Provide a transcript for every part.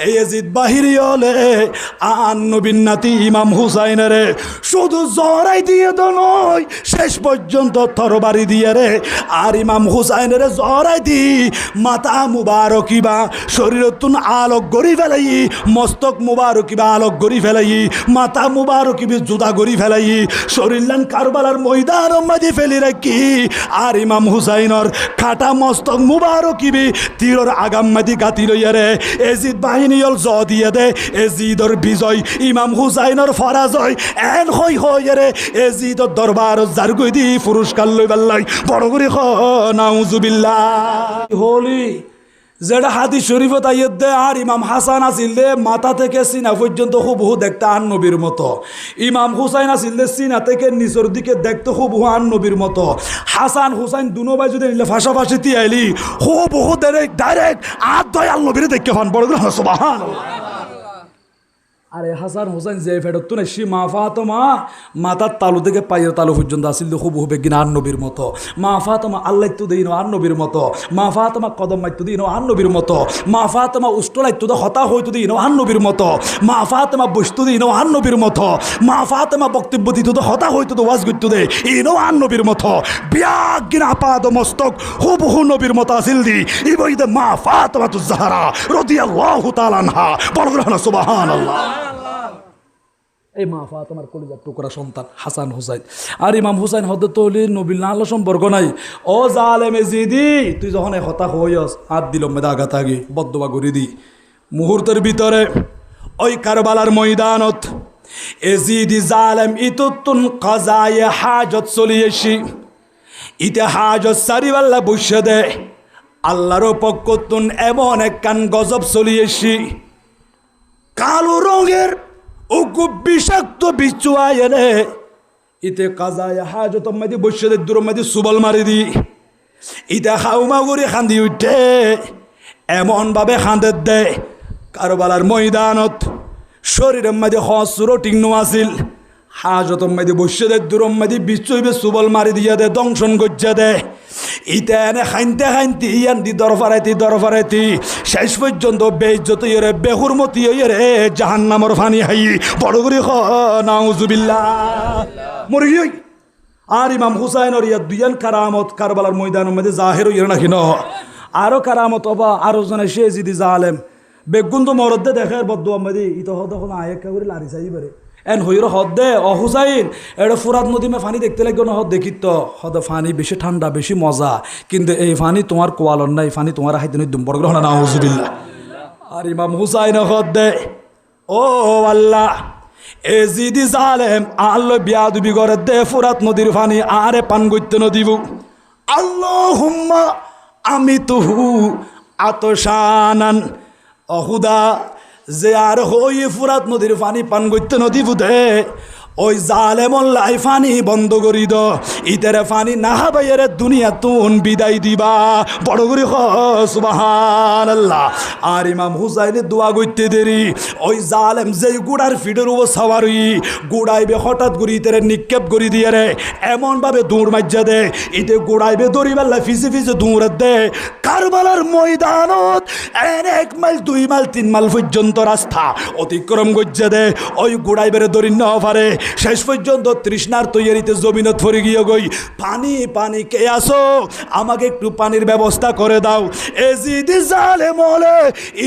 এই ইয়াজিদ বাহিরি হলে আন নবীর নাতি ইমাম হুসাইনের শুধু জরাই দিয়ে তো নয়, শেষ পর্যন্ত তরবারি দিয়ে রে আর ইমাম হুসাইনের জরাই দি মাথা মুবারকিবা শরীরতুন আলোক গড়ি ফেলাই, মস্তক মুবারকিবা আলোক গড়ি ফেলাই, মাথা মুবারকিবি জুদা গড়ি ফেলাই, শরীরলান কারবালার ময়দান মাঝে ফেলি রাখি আর ইমাম হুসাইনর খাটা মস্তক মুবারকিবি তীরর আগাম মাঝে গাতি লইয়া রে এজিদ বাহিনী হল জ দিয়ে দে এজিদর বিজয় ইমাম হুসাইনর ফরাজয় এন হই হই রে এজিদর দরবার জারগুই দি পুরস্কার লই পাল্লাই বড় করে খ নাউজুবিল্লাহ হলি যেটা হাদিস শরীফত আইয়ত দে আর ইমাম হাসান আসিল দে মাথা থেকে সিনা পর্যন্ত হুবহু দেখতে আন নবীর মতো, ইমাম হুসাইন আসিল দে সিনা থেকে নিচের দিকে দেখতে হুবহু আন নবীর মতো, হাসান হুসাইন দুনো ভাই যদি নিলে ফাঁসাফাঁসি তি আইলি হুবহু ডাইরেক্ট আর দয়াল নবীরে দেখতে পান বড় করে সুবহানাল্লাহ। আরে হাসান হুসাইন যে ফেরত না সে মা ফাতেমা মাথার তালু থেকে পায়ের তালু পর্যন্ত আসিল হুবহু বেগিন আর নবীর মতো, মা ফাতেমা আল্লাহ তো দিন আর নবীর মতো, মা ফাতেমা কদম মাইতো দিন আর নবীর মতো, মা ফাতেমা উষ্টলাইতো হতা হইতো দিন আর নবীর মতো, মা ফাতেমা বসতো দিন আর নবীর মতো, মা ফাতেমা বক্তব্য দিত হতা হইতো ওয়াজ করতো দে ইনো আর নবীর মতো, বিয়াগিন আপাদ মস্তক হুবহু নবীর মতো আসিল দি ইবইদে মা ফাতেমা তু জাহরা রাদিয়াল্লাহু তাআলা আনহা বড় করে সুবহানাল্লাহ। এই মা ফাতেমার কলিজার টুকরা সন্তান হাসান হুসাইন আর ইমাম হুসাইন হতে তো নবীর না আলো সম্পর্ক নাই। ও জালেম এজিদি তুই যখন হতাশ হইস হাত দিল মেদা আঘাতাগি বদদোয়া করে দি মুহূর্তের ভিতরে ওই কারবালার ময়দানত এজিদি জালেম ইতুতুন কাজায়ে হাজত চলিয়েছি ইতে হাজত সারিবাল্লা বসে দে আল্লাহর পক্ষতুন এমন এক কান গজব চলিয়েছি কালো রঙের ও খুব বিষাক্ত বিচ্ছু আয় রে ইতে কাজায় হাজত মাদি বসে দে দূর মাদি সুবল মারি দি ইতে হাউমা করে খান্দি উঠে এমন ভাবে খান্দে দে কারবালার ময়দানত শরীরের মাঝে হসুরো টিংনো আসিল হাজত মাদি বসে দে দূর মাদি বিচ্ছু সুবল মারি দিয়া দে দংশন গজ্জা দে ইতে এনে খাইনতে খাইনতে ইয়ান দি দরফারাইতি শেষ পর্যন্ত বেইজ্জত ইয়ে বেহুর মতি ইয়ে জাহান্নামর ফানি হাই বড় করে নাউজুবিল্লাহ মরি গই। আর ইমাম হুসাইনর ইয়া দুইয়ান কারামত কারবালার ময়দানের মধ্যে জাহের ইয়ে নাকি ন আরো কারামত অবা আরো জনে সে জিদি জালেম বেগুন তো মরদে দেখে বদুয়া মধ্যে ইতো হদ আয়েকা করে লারি চাই পারে এন হইর হদ দে অ হুসাইন এটা ফুরাত নদী মে ফানি দেখতে লাগবে না হদ দেখিত হদ ফানি বেশি ঠান্ডা বেশি মজা কিন্তু এই ফানি তোমার কোয়ালন নাই ফানি তোমার হাইতে দুম বড় গ্রহণ নাউজুবিল্লাহ। আর ইমাম হুসাইন হদ দে ও আল্লাহ এজিদি জালেম আল্লাহ বিয়াদবি করে দে ফুরাত নদীর ফানি আরে পান গইতে ন দিব আল্লাহুম্মা আমি তুহু আতশানান অহুদা যে আর হই ফুরাত নদীর পানি পান করতে নদী বুধে ওই জালেমল্লাই ফানি বন্ধ করি দ ইতারে ফানি না হাবাইয়ের দুনিয়া তুন বিদায় দিবা বড় করে সুবহানাল্লাহ। আর ইমাম হুসাইনে দোয়া করতে দেরি ওই জালেম যেই গুড়ার ফিডের ও সাওয়ারি গুড়াইবে হঠাৎ করে ইতারে নিক্ষেপ করি দিয়ে রে এমনভাবে দৌড় মাজ্জা দে ইতে গুড়াইবে দড়িবেলা ফিসে ফিসে দৌড়ে দে কারবালার ময়দানত 1 মাইল 2 মাইল 3 মাইল পর্যন্ত রাস্তা অতিক্রম গজ্জা দে ওই গুড়াইবে দড়ি না পারে শেষ পর্যন্ত তৃষ্ণার তৈরিতে জমিনত ফরে গিয়ে গই পানি পানি কে আসো আমাকে একটু পানির ব্যবস্থা করে দাও এজিদি জালেম বলে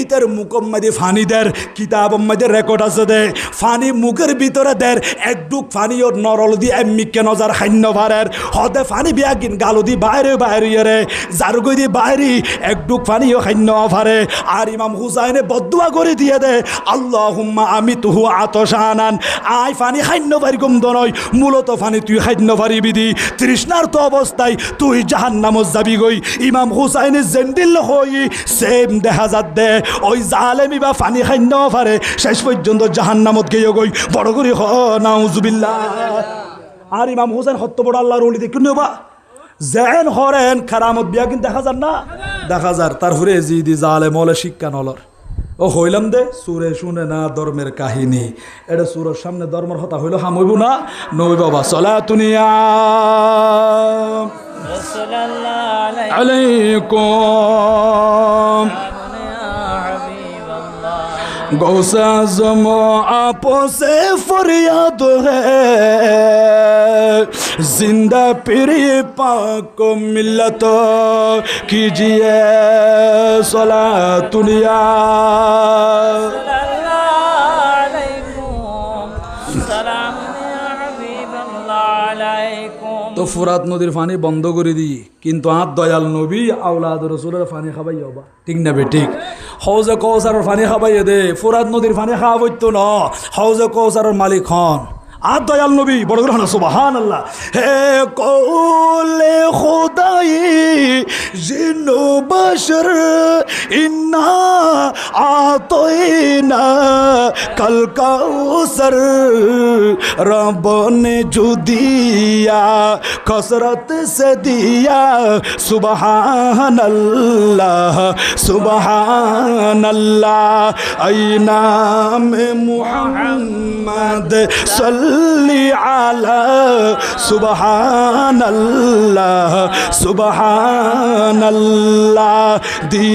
ইতের মুখম মধ্যে ফানি দের কিতাব মধ্যে রেকর্ড আছে দে ফানি মুখের ভিতরে দের একটুক ফানি ওর নরল দি এমমিকে নজর হান্য ভারের হদে ফানি বিয়াগিন গালো দি বাইরে বাইরে রে জারগই দি বাইরে একটুক ফানিও হান্য ভারে। আর ইমাম হুসাইনে বদদুয়া করে দিয়ে দে আল্লাহুম্মা আমি তুহু আতশানান আই ফানি হান্য বারিগম দনয় মূলত ফানি তুই খাদ্য পারিবি দি তৃষ্ণার্ত অবস্থায় তুই জাহান্নামত যাবি গই। ইমাম হুসাইনের জেন্ডিল হই সেম দেখা যাত দে ওই জালেমি বা ফানি খাদ্য পারে শেষ পর্যন্ত জাহান্নামত গিয়ে গই বড় করে নাউজুবিল্লাহ। আর ইমাম হুসাইন হত্য বড় আল্লাহর ওলি দেখুন বা জেন হরেন খারামত বিয়া কিন্তু দেখা যান না দেখা যার তারপরে জিদি জালেম হলে শিক্ষা নলর ও হইলাম দে সুরে শুনে না ধর্মের কাহিনী এটা সুরের সামনে ধর্মের হতা হইল হামইব না নই বাবা সলাতুনিয়া আলাইকুম गौसे आज़म आपसे फरियाद है जिंदा पीर पाक को मिल्लत कीजिए सलातुलिया तो फुरात नदीर पानी बंद कर दी किन्तु आत दयाल नबी आउलाद रसूलेर पानी खाबाई हबा ठीक ना बे ठीक हौजे कौसारेर पानी खाबाई दे फुरात नदीर पानी खाওয়া হইতো না हौजे कौसारेर मालिक हन আর দয়াল নবী বড় করে সুবহানাল্লাহ হে কওলে খোদাই জিন্নু বশর ইন্না আতাইনা কল কাউসার রব ने जो दिया कसरत से दिया सुबहानल्लाह सुबहानल्लाह ऐना में मुहम्मद सल्ली अला सुबहानल्लाह सुबहानल्लाह दी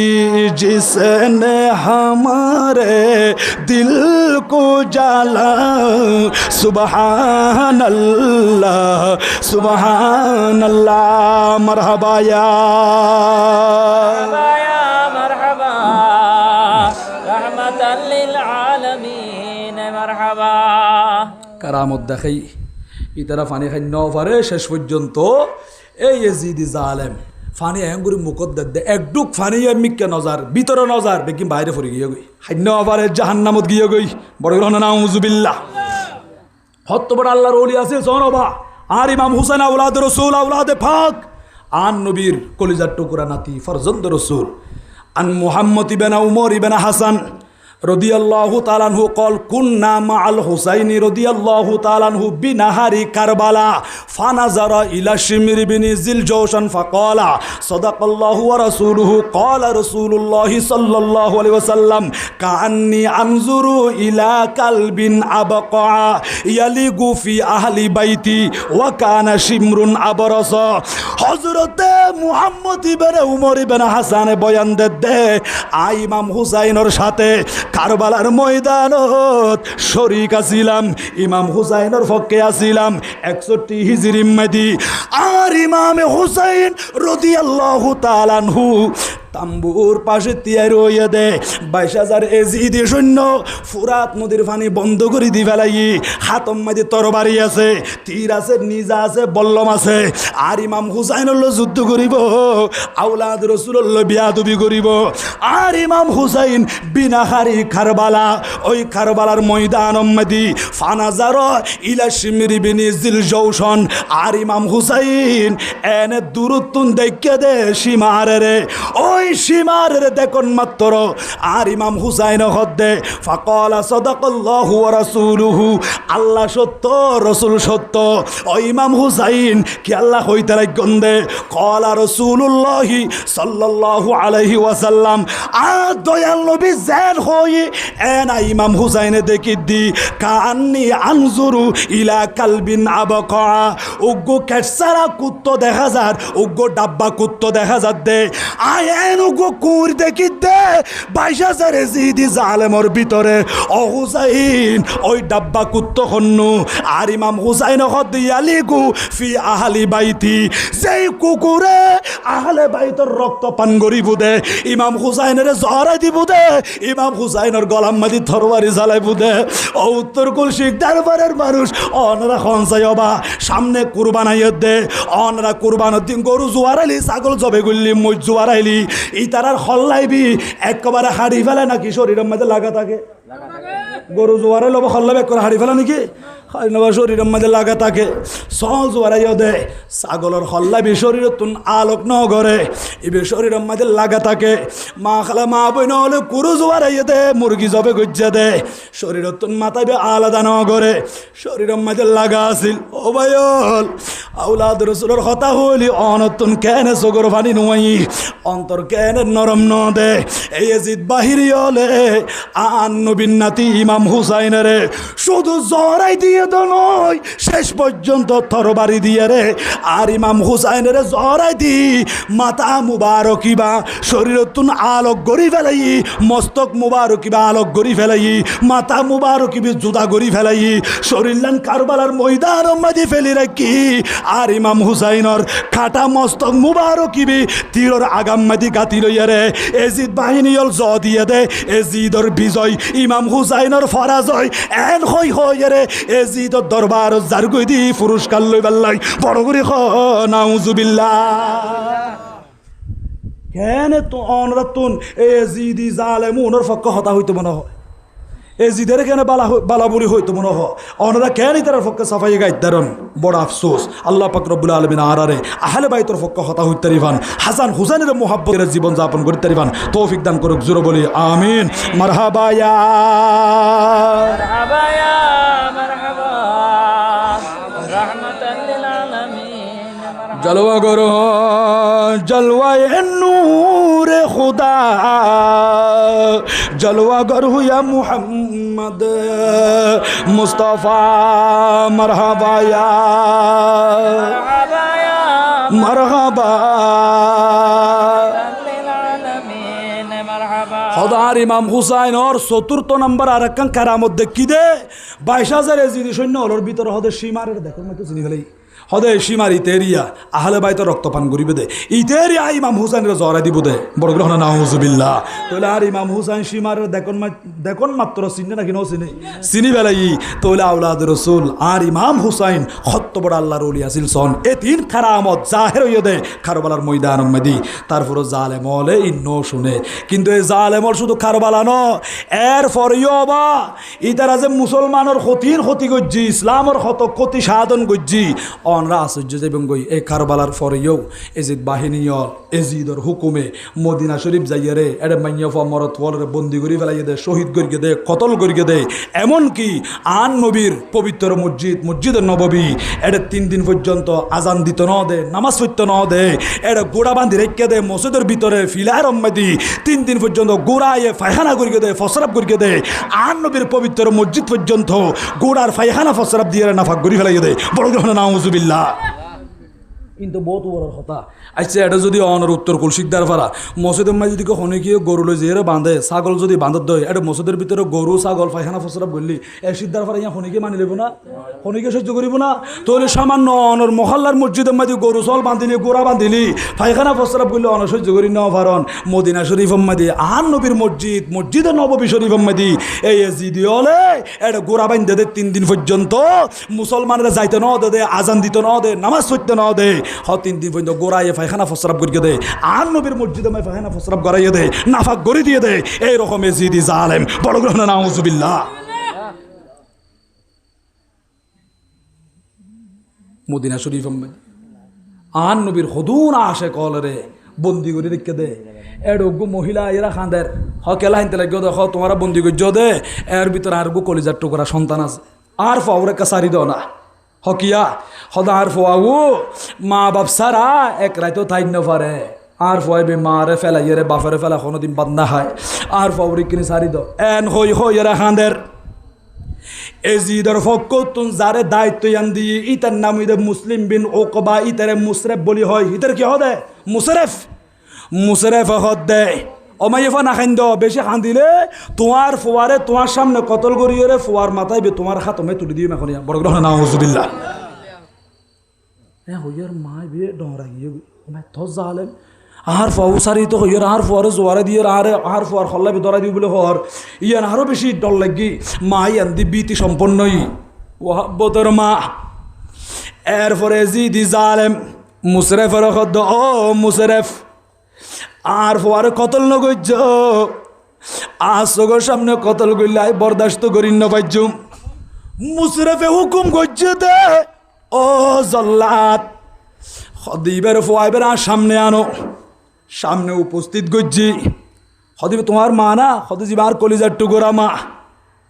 जिसने हमारे दिल को जाला सुबहानल्लाह सुबहानल्लाह मरहबा या मरहबा रहमतल लिल आलमीन मरहबा কারামত দেখাই ইতারা ফানি খাই ন পারে শেষ পর্যন্ত এই এজিদি জালেম ফানি এঙ্গুরি মুকত দে একডুক ফানি মিক্কে নজার ভিতরে নজার বেকিম বাইরে পড়ে গিয়ে গই হান্য পারে জাহান্নামত গিয়ে গই বড় গ্রহণ নাউজুবিল্লাহ হত বড় আল্লাহর ওলি আছে জনবা আর ইমাম হুসাইন আওলাদ রাসূল আওলাদে পাক আন নবীর কলিজার টুকরা নাতি ফরজন্দ রাসূল আন মুহাম্মদ ইবনে উমর ইবনে হাসান রদিয়াল্লাহু তাআলা আনহু قال كنا مع الحسين رضي الله تعالى عنه بنهر كربلاء فنظر الى شمر بن ذي الجوشن فقال صدق الله ورسوله قال رسول الله صلى الله عليه وسلم كأني انظر الى كلب ابقع يليق في اهل بيتي وكان شمر ابرص হযরত মুহাম্মদ ইবনে উমর ইবনে হাসান বয়ান দে ইমাম হুসাইনের সাথে কারবালার ময়দানত শরীক আছিলাম ইমাম হুসাইনের পক্ষে আছিলাম 61 হিজরি মেদি আর ইমাম হুসাইন রাদিয়াল্লাহু তাআলা আনহু তাম্বুর পাশে তিয়ার হইয়া দে 22,000 এজিদি সৈন্য ফুরাত নদীর পানি বন্ধ করে দি ফেলাই হাতম মাঝে তরবারি আছে তীর আছে নিজা আছে বল্লম আছে আর ইমাম হুসাইনের যুদ্ধ করিব আওলাদ রাসূলুল্লাহ বিয়াদবি করিব আর ইমাম হুসাইন বিনাহারি কারবালা ওই কারবালার ময়দান মাদি ফানাজার ইলা শিমরি বিন জিল জৌশন আর ইমাম হুসাইন এনে দূরত্বন দেখে দে সীমারে ওই সীমারে দেখুন মাত্র আর ইমাম হুসাইন হদ্দে ফাকালা সাদাকাল্লাহু ওয়া রাসূলুহু আল্লাহ সত্য রাসূল সত্য ও ইমাম হুসাইন কি আল্লাহ হইতে লাগন্দে কলা রাসূলুল্লাহ সাল্লাল্লাহু আলাইহি ওয়াসাল্লাম আর দয়াল নবী জান হই এনা ইমাম হুসাইনে দেখি দি কান্নি আনজুরু ইলা কালবিন আবকা উগ্গো কেসারা কুত্তো দেখা যার উগ্গো ডাব্বা কুত্তো দেখা যার দে আয়েন উগ্গো কুর দেখি দে 22,000 এজিদি জালেমর ভিতরে ও হুসাইন ওই ডাব্বা কুত্তো হন্নু আর ইমাম হুসাইন হদ ইয়ালিগু ফি আহলি বাইতি যেই কুকুরে আহলে বাইতের রক্ত পান করিব দে ইমাম হুসাইনের জহরা দিব দে ইমাম হুসাইনের গলাম মাদি তরবারি জ্বালাইব দে ও উত্তর কুল শিখ দরবারের মানুষ অনরা খনসাইবা সামনে কুরবানাইয়ে দে অনরা কুরবানের দিন গরু জোয়ারাইলি ছাগল জবে গুল্লি মই জোয়ারাইলি ইতারার হল্লাইবি একবারে হাড়ি ফেলে নাকি শরীরের মধ্যে লাগা থাকে গরু জোয়ারে লব হল্লাবে করে হাড়ি ফেলা নাকি শরীরের মধ্যে লাগা থাকে সহজ জোয়ারাইও দে ছাগলের হল্লাবি শরীর তুন আলোক ন করে এবে শরীরের মধ্যে লাগা থাকে মা খালা মা বই নহলে কুরু জোয়ারাইয়ে দে মুরগি জবে গজ্জা দে শরীর তুন মাথাবে আলাদা ন করে শরীরের মধ্যে লাগা আছিল ও ভাইল আওলাদ রাসূলের কথা হইলি অনতুন কেনে সগর পানি নই অন্তর কেনে নরম ন দে এই জিদ বাহিরি হলে আন নবীন নাতি ইমাম হুসাইনের শুধু জহরাই দিয়ে দিয়ে তো নয় শেষ পর্যন্ত তরবারি দিয়ে রে আর ইমাম হুসাইনের জরাই দি মাথা মুবারকিবা শরীরতুন আলোক গড়ি ফেলাই মস্তক মুবারকিবা আলোক গড়ি ফেলাই মাথা মুবারকিবি জুদা গড়ি ফেলাই শরীরলান কারবালার ময়দান মাঝে ফেলি রাখি আর ইমাম হুসাইনর খাটা মস্তক মুবারকিবি তীরর আগাম মাঝে গাতি লইয়া রে এজিদ বাহিনী হল জ দিয়ে দে এজিদর বিজয় ইমাম হুসাইনর ফরাজয় এন হই হই রে এজিদর দরবার জারগুই দি পুরস্কার লই বাল্লাই বড় করে খ নাউজুবিল্লাহ কেন তো অনরাতুন এজিদি জালেমুনর পক্ষ হতা হইতো মনে হয় এজিদের কেন বালাবুরি হইতো মনে হয় অনরা কেন তার পক্ষে সাফাই গাইতারন বড় আফসোস আল্লাহ পাক রব্বুল আলামিন আরারে আহলে বাইতের পক্ষ হতা হইতে রিভান হাসান হুসাইনের মুহাব্বতের জীবন যাপন করতে রিভান তৌফিক দান করুক জোরে বলি আমিন মারহাবা ইয়া مرحبا يا مرحبا رحمة للعالمين مرحبا जलवा करो जलवाए नूरे खुदा जलवा करो या मुहम्मद मुस्तफ़ा मरहबा या مرحبا يا मरहबा للعالمين مرحبا খোদার ইমাম হুসাইন ওর চতুর্থ নম্বর আর একখান কারামত দেখি দে 22,000 এজিদি সৈন্য ওর ভিতরে হদে সীমারের দেখো মতো চিনি ফেলাই হদে সীমার ইতেরিয়া আহলে বাইতের রক্তপান করিবে দে ইতেরিয়া ইমাম হুসাইনের জরা দিব দে বড় গ্রহণ নাউজুবিল্লাহ তাহলে আর ইমাম হুসাইন সীমারের দেখুন মাত্র চিনে নাকি নো চিনি চিনি বেলাই তাহলে আওলাদ রসুল আর ইমাম হুসাইন হত্ত বড় আল্লাহর ওলি আসিল সন এ তিন কারামত জাহের হইয়া দে কারবালার ময়দান মদি তারপর জালেমলে ইন্ন শুনে কিন্তু এই জালেমল শুধু কারবালা ন এর ফরিও বা ইতারা যে মুসলমানের ক্ষতির ক্ষতি করছি ইসলামের ক্ষতি সাধন করছি অনরা আশ্চর্য যাইবেন গই এই কারবালার ফরেও এজিদ বাহিনীয় এজিদর হুকুমে মদিনা শরীফ যাইয়া রে এটা মাইয়া মরত ফলরে বন্দি করি ফেলাইয়া দে শহীদ করিয়ে দে কতল করিয়ে দে এমনকি আন নবীর পবিত্র মসজিদের নববী এটা 3 দিন পর্যন্ত আজান দিত ন দে নামাজ পড়তে ন দে এটা গোড়া বান্ধি রেখে দে মসজিদের ভিতরে ফিলার অম্মাদি 3 দিন পর্যন্ত গোড়ায় ফায়খানা করিয়ে দে ফসরাব করিয়ে দে আন নবীর পবিত্র মসজিদ পর্যন্ত গোড়ার ফায়খানা ফসরাব দিয়ে নাফাক করি ফেলাইয়া দে বড় গ্রহণ নাউজুবিল্লাহ কিন্তু বহুত বড় কথা আচ্ছা এটা যদি অনর উত্তর কুল শিকদার পারা মসজিদের মাঝে যদি হনে গিয়ে গরু লই যে বাঁধে ছাগল যদি বাঁধত দেয় এটা মসজিদের ভিতরে গরু ছাগল পায়খানা ফসরাব বললি এই সিদ্ধার পারা ইয়া হনিকে মানি লব না হনিকে সহ্য করিব না তাহলে সামান্য অনর মহল্লার মসজিদের মাঝে গরু চল বাঁধিলি গোড়া বাঁধিলি পায়খানা ফসরাব করলে অন সহ্য করি না পারন মদিনা শরীফ মাদি আন নবীর মসজিদে নববী শরীফ মাদি এই জিদি হলে এটা গোড়া বাঁধে দে 3 দিন পর্যন্ত মুসলমানরা যাইতে ন দে আজান দিতে ন দে নামাজ পড়তে ন দে 3 দিন পর্যন্ত গোড়ায় পায়খানা ফসরাব করিয়ে দে আর নবীর মসজিদে পায়খানা ফসরাব করাইয়ে দে নাফাক গড়ি দিয়ে দে এইরকম এজিদি জালেম বড় গ্রহণ নাউজুবিল্লাহ মদিনা শরীফ আন নবীর হদুন আসে কলরে বন্দি করে রেখে দে এডগু মহিলা এরা খাঁদের কেলা হিনতে লাগে দেখ তোমারা বন্দি করছো দে এর ভিতরে আর গু কলিজার টুকরা সন্তান আছে আর ফাউরে কাছারি দাও না হকিয়া হদার ফোয়াও মা বাপ সারা এক রাইতো থাই ন পারে আর ফোয়াইবে মারে ফেলাই রে বাপরে ফেলা কোনোদিন বাদ না হয় আর ফাউরি কিনে সারি দাও এন হই এরা খাঁদের এজিদর ফকুতুন যারে দায়িত্ব ইয়ান দিয়ে ইতার নাম ইদে মুসলিম বিন ওকবা ইতারে মুসরেফ বলি হয় ইতার কি হদে মুসরেফ হদ দে অমাইফা না খাইন্দ বেশি খান্দিলে তোমার ফোয়ারে তোমার সামনে কতল করিয়ে রে ফোয়ার মাথায় তোমার হাত তুমি তুলে দিয়ে এখন বড় গ্রহণ নাউজুবিল্লাহ হইয়ার মায় বে ডরা গিয়ে তো জালেম আর ফাউ সারি তো হইয়ার আর ফোয়ারে জোয়ারে দিয়ে আর ফোয়ার খল্লা ধরা দিই বলে হর ইয়ান আরো বেশি ডর লাগি মাই আন্দি বিতি সম্পন্নই ওহাব্বতর মা এরপরে জিদি জালেম মুসরেফের খদ্দ ও মুসরেফ আর ফোয়ারে কতল নগৈজ আসগর সামনে কতল গইলাই বরদাস্ত করি ন পাইজুম মুসরেফে হুকুম করছে দে ও জল্লাদ খদিবের ফোয়াইবের আর সামনে আনো সামনে উপস্থিত করছি খদিবে তোমার মা না খদিজিব আর কলিজার টুকরা মা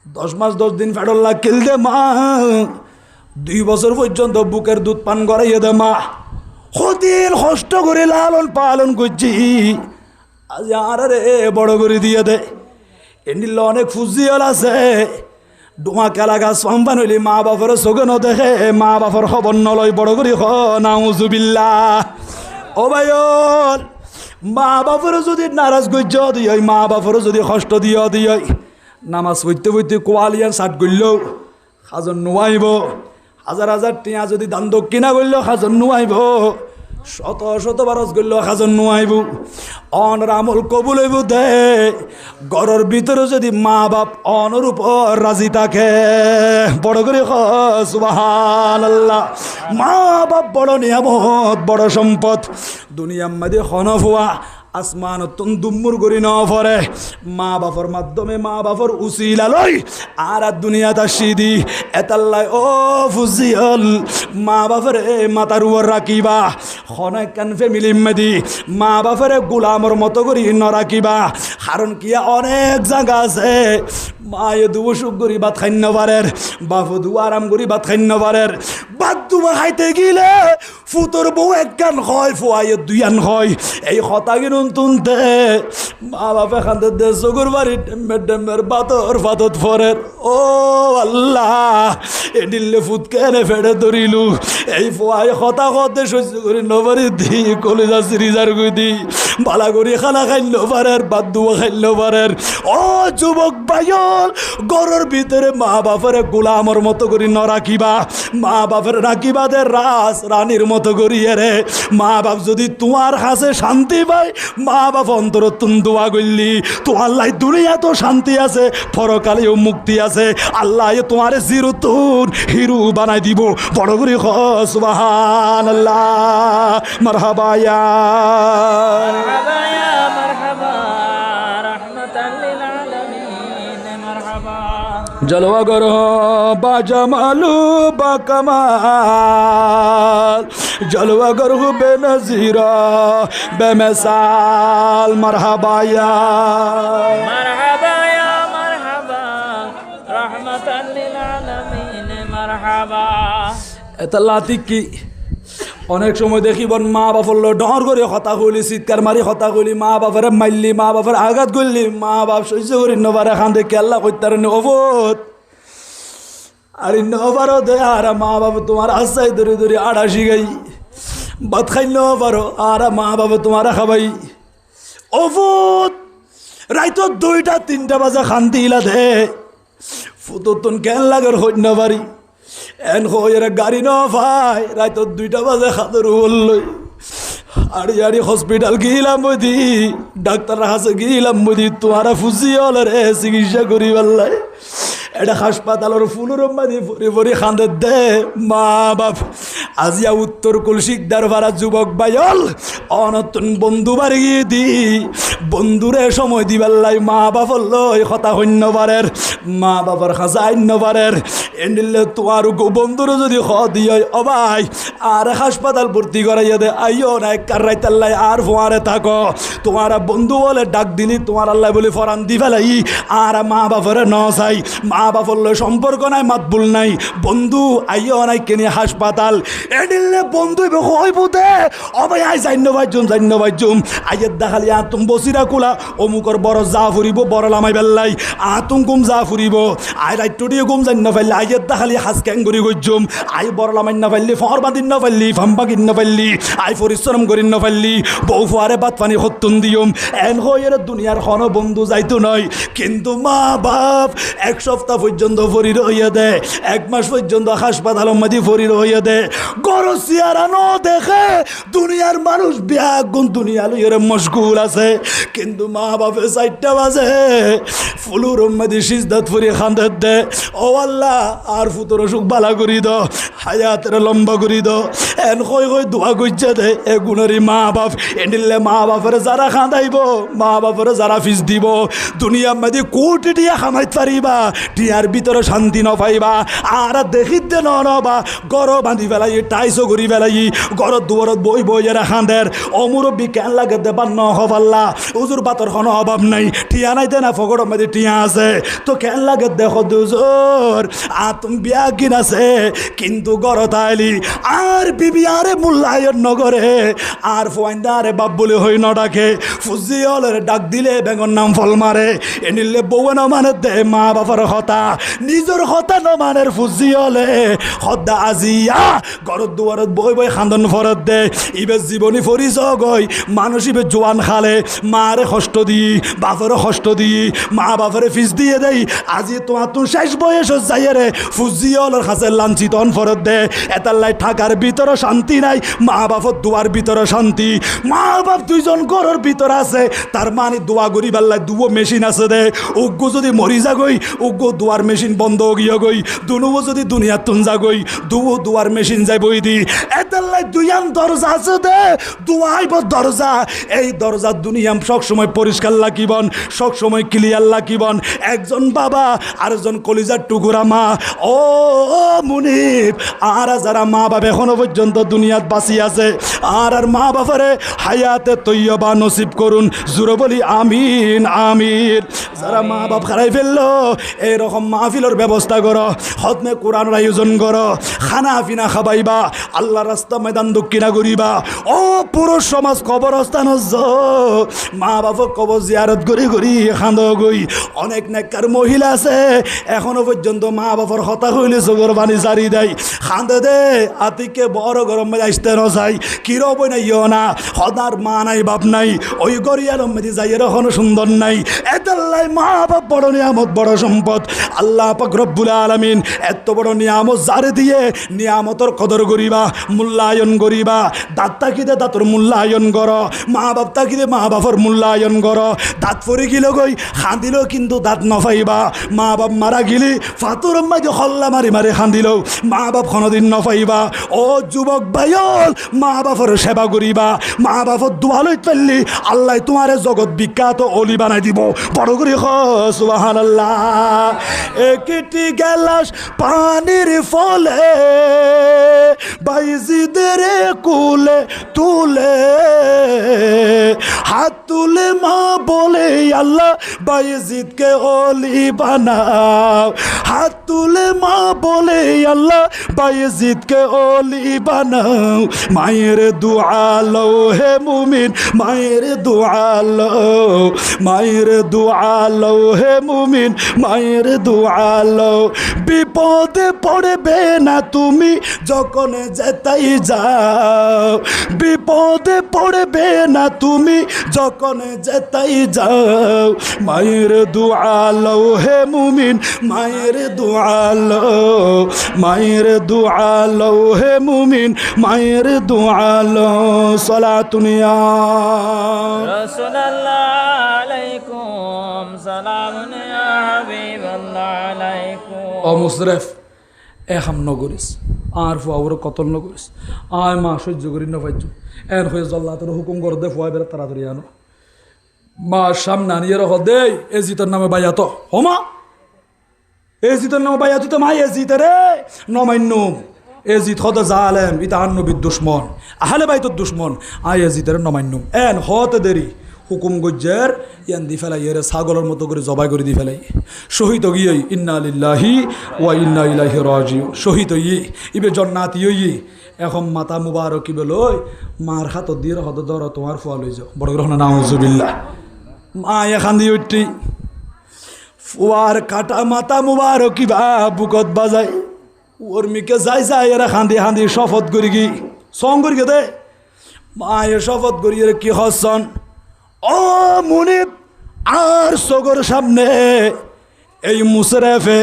10 মাস 10 দিন ফেডল্লা কিল দে মা 2 বছর পর্যন্ত বুকের দুধ পান করাইয়ে দে মা কদিন কষ্ট করে লালন পালন করছি আজ আর রে বড় করে দিয়ে দে এনিল অনেক ফুজিয়াল আছে ডোমা কেলা গাছ সম্পান হইলি মা বাপের চোখে দেখে মা বাপর খবর নলয় বড় করি নাউজুবিল্লাহ। ও ভাইয়ন, মা বাপের যদি নারাজ গজ্য দিয়, মা বাপের যদি কষ্ট দিয় নামাজ পড়তে পড়তে কোয়ালিয়ার সাট করলেও সাজন নোয়াইব, হাজার হাজার টিয়া যদি দান দক্ষিণা করলেও সাজন নোয়াইব, শত শত বারস করলেও সাজন নোয়াইব। অনর আমল কবুল হইব দে ঘরের ভিতরে যদি মা বাপ অনর উপর রাজি থাকে। বড় করে সুবহানাল্লাহ। মা বাপ বড় নিয়ামত, বড় সম্পদ। দুনিয়ার মধ্যে হনফুয়া আসমান দুম্মুর করি ন পরে মা বাপর মাধ্যমে মা বাপর উচিলা লই আর দুনিয়াত আসিদি এতাল্লাই ও ফুজিয়ল মা বাপরে মাতার উপর রাখিবা। অনেক কান ফ্যামিলি মেদি মা বাপরে গোলামর মতো করি নরাখিবা। কারণ কিয়া অনেক জায়গা আছে মায়ে দুবো সুখ করি ভাত খাইন্য পারের, বাপু দু আরাম করি ভাত খাইন্য পারের। ভাত দুবা খাইতে গিলে ফুতর বউ এক গান হয়, ফুয়াইয়ের দুই আন হয়। এই হতা কিনুন তুনতে মা বাপে খান্তে দে চকুর বাড়ি ডেম্বের বাতর ফাতত ফরের। ও আল্লাহ, এ দিল্লে ফুট কেনে ফেড়ে ধরিলু। এই ফুয়াই হতা হতে সহ্য করি নবারি দি কলেজা সিরিজার গুই দি বালা করি খানা খাইল পারের, বাদ দুয়া খাইল পারের। ও যুবক ভাইয়ল, ঘরের ভিতরে মা বাপের গোলামর মতো করি ন রাখিবা। মা বাপের রাখিবা দে রাস রানীর মতো করিয়ে রে। মা বাপ যদি তোমার হাসে শান্তি পায়, মা বাপ অন্তর তুন দোয়া করলি তো আল্লাহ দুনিয়া তো শান্তি আছে, পরকালেও মুক্তি আছে। আল্লাহ তোমার জিরুতুন হিরু বানাই দিব। বড় করে সুবহানাল্লাহ। মারহাবা ইয়া مرحبا يا مرحبا رحمة للعالمين مرحبا জলওয়া গর বা জামালু বা কামাল, জলওয়া গর বে নজিরা বে মিসাল। মারহাবা ইয়া مرحبا يا مرحبا رحمة للعالمين مرحبا। এটা লাতি কি অনেক সময় দেখিবন মা বাপর ডর করে হতা কইলি, চিৎকার মারি হতা কইলি, মা বাপের মারলি, মা বাপের আঘাত করলি, মা বাপ সহ্য করি নবারে খান দেখে আল্লাহ কইতার অবত আর নবারও দে। আর মা বাপ তোমার আশাই ধরে ধরে আড়াশি গাই ভাত খাই ন পারো, আর মা বাবা তোমার খাবাই অবত রাইত 2টা 3টা বাজে খান্তি ইলা দে ফুতন কেন লাগার হইন না পারি। এন হইরে গাড়ি ন ভাই রাইত 2টা বাজে খাদর বললই আড়ি আড়ি হসপিটাল গিলাম বদি, ডাক্তার হাসে গিলাম বদি, তোমারা ফুসি হল রে চিকিৎসা করি পাল্লাই। এটা হাসপাতালের ফুলুর মাদি ভরি ভরি খান্দে দে মা বাপ। আজিয়া উত্তর কুলশিকদার ভাড়া যুবক বাইল অনতুন বন্ধু বাড়ি গিয়ে দি বন্ধুরে সময় দিবাল্লাই মা বাপর লই কথা হইন্য পারের, মা বাবার খাঁচা আইন্য পারের। এনিলে তোমার বন্ধুরও যদি খ দিয়ে অবাই আর হাসপাতাল ভর্তি করাইয়া দে আইও না কার্রাইতাল্লাই আর ফোয়ারে থাকো। তোমার বন্ধু বলে ডাক দিলি তোমার আল্লাহ বলে ফরান দি ফেলাই আর মা বাপরে ন চাই। মা বাপর লই সম্পর্ক নাই, মাতবুল নাই, বন্ধু আইও নাই কেনে হাসপাতাল। এনিলে বন্ধু হইব দে অবাই আই জান্য বাইজুম আইয়ের দেখালি আতুম বসিরা কুলা অমুকর বড় যা ফুরিব বড় লামাই বেল্লাই আতুম গুম যা ফুরিব আই রাইটো দিয়ে গুম জান্য পাইলে আইয়ের দেখালি হাস ক্যাঙ্গুরি গজ্জুম আই বড় লামাই না পাইলি ফরবা দিন না পাইলি ফাম্বা কিন না পাইলি আই পরিশ্রম করিন না পাইলি বউ ফুয়ারে বাত পানি হত্যুন দিয়ম। এন হইয়ের দুনিয়ার হন বন্ধু যাইতো নয়, কিন্তু মা বাপ 1 সপ্তাহ পর্যন্ত ফরি রইয়া দে, 1 মাস পর্যন্ত হাসপাতালের মধ্যে ফরি রইয়া দে। গরো সিয়ারানো দেখে দুনিয়ার মানুষ ব্যাগুন দুনিয়া লইয়ের মশগুল আছে, কিন্তু মা বাপে 4টা বাজে ফুলুর মধ্যে সিজদাত ফুরি খান্দাত দে। ও আল্লাহ আর ফুতর সুখ বালা করি দ, হায়াতের লম্বা করি দ। এন কই কই দোয়া করছে দে এ গুণরি মা বাপ। এনিলে মা বাপের যারা খাঁদাইব, মা বাপের যারা ফিস দিব, দুনিয়ার মধ্যে কোটি টিয়া খামাইত পারিবা, টিয়ার ভিতরে শান্তি ন পাইবা। আর দেখিতে নবা গর বাঁধি ফেলাই টাইসও ঘুরি বেলাই ঘরত দুয়ারত বই বই এরা খাঁদের অমুরব্বী কেন লাগে দেবার ন হবাল্লা উজুর বাতর কোনো অভাব নাই টিয়া নাই দে না ফকড় মধ্যে টিয়া আছে তো কেন লাগে দেখো দুজোর তুমি বিয়া কিন আছে কিন্তু ঘরত আইলি আর বিবি আরে মূল্যায়ন নগরে আর ফোয়াইন্দা আরে বাপ বলে হই ন ডাকে ফুজিয়লের ডাক দিলে বেঙ্গর নাম ফল মারে এনিলে বউ ন মানে দে মা বাবার হতা নিজের হতা ন মানের ফুজিয়লে হদ্দা আজিয়া ঘরত দুয়ারত বই বই খান্দন ফরত দে ইবে জীবনী ফরিস গই মানুষ ইবে জোয়ান খালে মারে কষ্ট দিই বাপেরও কষ্ট দিই মা বাপের ফিস দিয়ে দেই আজি তোমার তুই শেষ বয়স যাইয়ে রে ফুজিয়লের কাছে লাঞ্ছিতন ফরত দে এটার লাই থাকার ভিতরে শান্তি নাই মা বাপর দুয়ার ভিতরে শান্তি মা বাপ দুইজন ঘরের ভিতর আছে তার মানে দোয়া গরি বেল্লায় দুও মেশিন আছে দে উগ্গ যদি মরি যা গই উগ্গ দুয়ার মেশিন বন্ধ গিয়ে গই দুনুও যদি দুনিয়া তুন যা গই দুও দুয়ার মেশিন যাই বই দি এটার লাই দুইয়ান দরজা আছে দে দুয়াইব দরজা এই দরজা দুনিয়াম সবসময় পরিষ্কার লাকিবন সবসময় ক্লিয়ার লাকিবন একজন বাবা আরেকজন কলিজার টুকুরা মা ও মুনিব আর যারা মা বাবা এখনো পর্যন্ত দুনিয়াত বাঁচি আছে আর মা বাবারে হায়াতে তৈয়বা নসিব করুন জুড়ে বলি আমিন আমিন যারা মা বাপ হারাই ফেললো এইরকম মাহফিলের ব্যবস্থা করো হতমে কোরআনের আয়োজন করো খানা পিনা খাবাইবা আল্লাহ রাস্তা ময়দান দক্ষিণা করিবা ও পুরো সমাজ কবরস্থান মা বাপক কবর জিয়ারত করি করি খান্দ গই অনেক নেককার মহিলা আছে এখনো পর্যন্ত মা বাপর হতা হইলে চোখের বাণী জারি দেয় খান্দে দে আতিকে বড় গরম মেয়ে আসতে নসাই কিরো বই নাই ইয় না হদার মা নাই বাপ নাই ওই গরিয়ার মেদি যাই এরকম সুন্দর নাই এদাল্লাই মা বাপ বড় নিয়ামত বড় সম্পদ আল্লাহ পাক রব্বুল আলামিন এত বড় নিয়ামত জারে দিয়ে নিয়ামতর কদর করিবা মূল্যায়ন করিবা দাঁত তাকিদে দাঁতর মূল্যায়ন কর মা বাপ তাকিদে মা বাপর মূল্যায়ন কর দাঁত পরে গিল গই খাঁদিল কিন্তু দাঁত নফাইবা মা বাপ মারা গিলি ফাতুর মাঝে হল্লা মারি মারি খাঁদিল মা বাপ কোনোদিন নফাইবা ও যুবক ভাইল মা বাপর সেবা করিবা মা বাপর দোয়ালই পেললি আল্লাহ তোমারে জগৎ বিখ্যাত অলি বানাই দিব বড় করি সুবহানাল্লাহ একটি গ্লাস পানির ফলে বাইজিদের কুলে তুলে হাত তুলে মা বলে আল্লাহ বাইজিদকে অলি বানাও হাত তুলে মা বলে আল্লাহ বাইজিদকে অলি বানাও মায়ের দোয়া লও হে মুমিন মায়ের দোয়া লও মায়ের দোয়া লও হে মুমিন মায়ের দোয়া লও বিপদে পড়বে না তুমি যখন যেতাই যাও বিপদে পড়বে না তুমি যখন যেতাই যাও মায়ের দোয়া লও হে মুমিন মায়ের দোয়া লও মায়ের দোয়া লও হে মুমিন মায়ের দোয়া লও সালাতুন ইয়া রাসূলুল্লাহ আলাইকুম সালামুন ইয়া হাবিবাল্লাহ আলাইকুম ও মুশরফ এখাম নগরিস আর ফুয়াউর কতল নগরিস আয় মা সহ্য করি না পাইছো এর হয়ে জল্লা তোর হুকুম করে দে ফুয়া বেড়া তাড়াতাড়ি আনো মা সামনে আনিয়ে রহ দে এ জিতের নামে বাইয়া তো হোমা এ জিতের নামে বাইয়া তুই তো মা এ জিতে রে নমান্যম এ জিত হতে জালেম ইতা আন্নবির দুশ্মন আহলে বাইতর দুশ্মন আয় এ জিতের নমান্যম এন হতে দেরি হুকুম গজ্জের ইয়ান দি ফেলাই এর ছাগলের মতো করে জবাই করে দি ফেলাই শহীদ গিয়ে ইন্না লিল্লাহি ওয়া ইন্না ইলাইহি রাজিউন শহীদ ইয়ে ইবে জান্নাতি ইয়ে এখন মাতা মুবারক ইবে লই মার হাত দিয়ে হদ দর তোমার ফুয়া লই যাও বড় গ্রহণ নাউজুবিল্লাহ মা এখান দিয়ে উঠি ফুয়ার কাটা মাতা মুবারক ইবা বুকত বাজাই ওর মিকে যাই যাই এরা খান্দি খান্দি শপথ করি কি সং করি দে মায়ের শপথ করি এর কি হসন ও মুনিব আর সগর সামনে এই মুশরেফে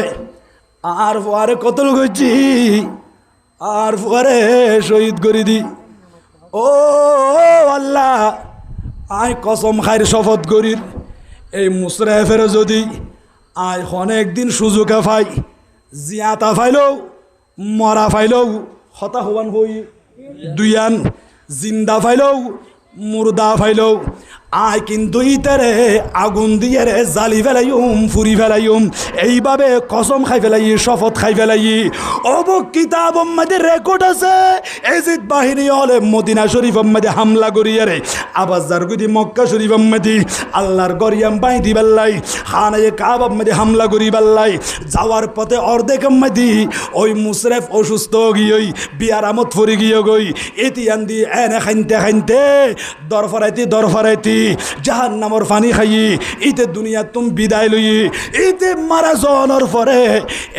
আর ফুয়ারে কতল করছি আর ফুয়ারে শহীদ করে দি ও আল্লাহ আয় কসম খাইর শপথ করির এই মুশরেফের যদি আয় অনেক দিন সুযোগে পাই জিয়াতা ফাইলেও মরা ফাইলেও হতা হওয়ান হই দুইয়ান জিন্দা ফাইলেও মুর্দা ফাইলেও আয় কিন্তু ইতারে আগুন দিয়ে রে জালি ফেলাইম ফুরি ফেলাইম এইভাবে কসম খাই ফেলাই শপথ খাই ফেলাই অব কিতাব মধ্যে রেকর্ড আছে এজিদ বাহিনী হলে মদিনা শরীফ মধ্যে হামলা করিয়ে রে আবার জারগুদি মক্কা শরীফ মধ্যে আল্লাহর গরিয়াম বাইদি বেল্লাই খানায়ে কাবা মধ্যে হামলা করি বেল্লাই যাওয়ার পথে অর্ধেক মধ্যে ওই মুশরেফ অসুস্থ গিয়ে বিয়ার আমত ফুরি গিয়ে গই এতিয়ান দি এনে খাইতে খাইতে দরফরাইতি জাহান নামর পানি খাই ইতে দুনিয়া তুম বিদায় লই ইতে মারা জনের পরে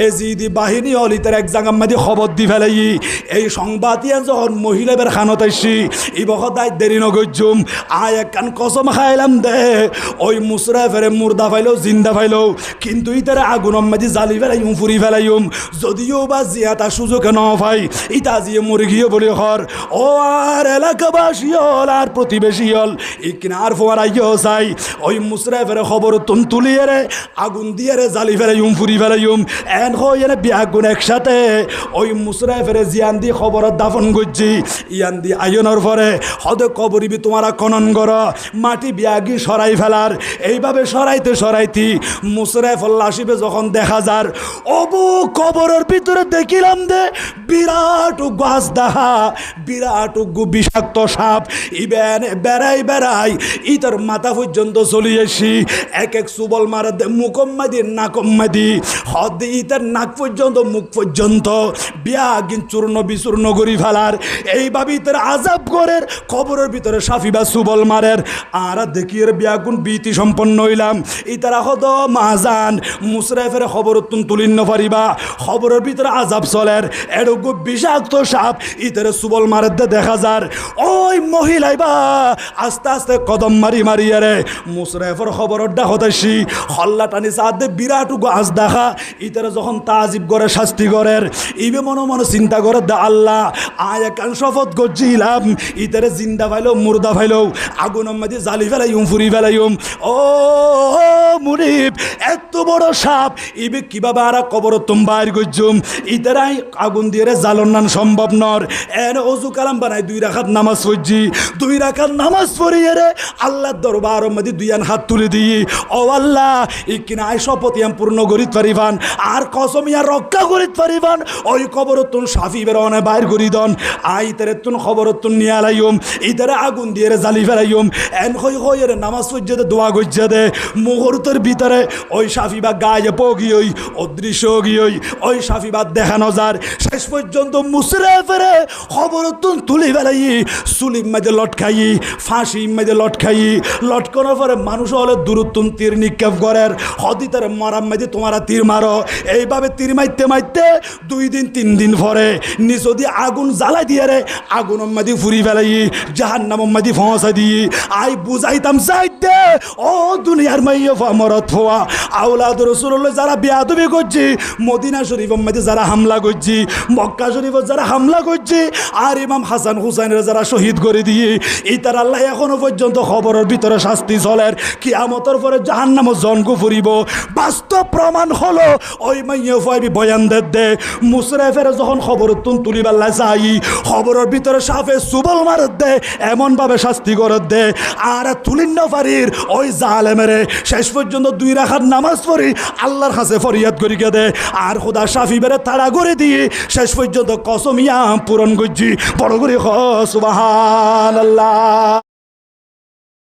এজিদি বাহিনী হল ইতার এক জায়গার মধ্যে খবর দি ফেলাই এই সংবাদ ইয়ান যখন মহিলাদের খানত আইসি ই বহদাই দেরি নগজুম আয় একখান কসম খাইলাম দে ওই মুশরাফের মুর্দা ফাইলো জিন্দা ফাইলো কিন্তু ইতারে আগুনের মধ্যে জালি ফেলাইম ফুরি ফেলাইম যদিও বা জিয়াতা সুযোগ ন ভাই ইতা জিয়ে মরে গিয়ে বলে হর ও আর এলাকাবাসী হল আর প্রতিবেশী হল ইকিনার ফোয়ারাইও চাই ওই মুশরাফের খবর তুলিয়ে রে আগুন দিয়ে রে জালি ফেলাইম ফুরি ফেলাইম এন হয়ে বিয়াগুন একসাথে ওই মুশরাফের জিয়ান দি খবর দাফন করছি ইয়ান দি আয়নের পরে হদে কবরিবি তোমারা খনন কর মাটি বিয়াগি সরাই ফেলার এইভাবে সরাইতে মুশরাফ লাশিবে যখন দেখা যার অবু কবরের ভিতরে দেখিলাম দে বিরাট গাছ দাহা বিরাট বিষাক্ত সাপ ইবেন বেড়াই ইতার মাথা পর্যন্ত চলে আসি এক সুবল মারা দে মুকম্মাদি নাকম্মাদি হদ ইতার নাক পর্যন্ত মুখ পর্যন্ত বিয়াগিন চূর্ণ বিচূর্ণ করি ফেলার এইভাবে ইতার আজাব করের কবরের ভিতরে সাফিবা সুবল মারের আর দেখিয়ে বিয়াগুন বীতি সম্পন্ন হইলাম ইতারা হদ মাজান মুশরাফের খবর তুলিন পারিবা খবরের ভিতরে আজাব চলের এরকম বিষাক্ত সাপ ইতারে সুবল মারের দেখা যার ওই মহিলাই বা আস্তে আস্তে কদম মারি রে মুশরাফের খবরের ডাকতাসি হল্লা টানি সাদে বিরাট গাছ দেখা ইতারে যখন তাজিব করে শাস্তি করের ইবে মনে চিন্তা করে দা আল্লাহ আয় কান শপথ করছিলাম ইতারে জিন্দা ফাইলো মুর্দা ফাইলো আগুনের মধ্যে জালি ফেলাইম ফুরি ফেলাইম ও মুনিব এত বড় সাপ ইবে কিভাবে আর কবর বাইর করছুম ইতারাই আগুন দিয়ে জ্বালন নান সম্ভব নর এন অজু কালাম বানাই 2 রাকাত নামাজ পড়ছি 2 রাকাত নামাজ পড়িয়ে রে আল্লাহর দরবার মধ্যে 2 হাত তুলে দিই ও আল্লাহ ইকিনা আই শপথ ইয়াম পূর্ণ করিত পারিবান আর কসম ইয়া রক্ষা করিত পারিবান ওই কবর তুন সাফি বেরোনে বাইর করি দন আই তেরে তুন খবর তুন নিয়ে আলাইম ইতারে আগুন দিয়ে জ্বালি ফেলাইম এন হই রে নামাজ পড়ছে দোয়া করছে দে মুহূর্তের ভিতরে ওই সাফিবা গায়ে পগি অদৃশ্য গিয়ে ওই সাফিবাদ দেখানো যার শেষ পর্যন্ত মুশরাফের খবর তুলি ফেলাই সুলিম মাঝে লটকাই ফাঁসি মাঝে লটকানোর পরে মানুষ হলে দূরত্বম তীর নিক্ষেপ করের হদিতার মারাম মাঝে তোমারা তীর মারো এইভাবে তীর মারতে 2 দিন 3 দিন পরে নিজ দিয়ে আগুন জ্বালাই দিয়ে রে আগুনের মাঝে ফুরি ফেলাই জাহান্নামের মাঝে ফসা দিয়ে আই বুঝাইতাম চাইতে ও দুনিয়ার মাইয়া মরত হওয়া আওলাদ রাসূলুল্লাহ যারা বেয়াদবি করছে মদিনা শরীফের মধ্যে যারা হামলা করছে মক্কা শরীফে যারা হামলা করছে আর ইমাম হাসান হুসাইনের যারা শহীদ করে দিয়ে ইতার আল্লাহ এখনো পর্যন্ত খবরের ভিতরে শাস্তি চলের কিয়ামতের পরে জাহান্নামে জনক ফুরিব বাস্তব প্রমাণ হলো ওই মাইয়া ফাইবি বয়ান দে মুশরাফের যখন খবর তুলিবার চাই খবরের ভিতরে সাফে সুবল মারত দে এমনভাবে শাস্তি করে দে আর তুলিন পারির ওই জালেমেরে শেষ পর্যন্ত 2 রাকাত নামাজ পড়ি আল্লাহর কাছে ফরিয়াদ করি দে আর খোদা শাফি বেরে তাড়া করে দিয়ে শেষ পর্যন্ত কসম ইয়া পূরণ করছি বড় করে সুবহানাল্লাহ।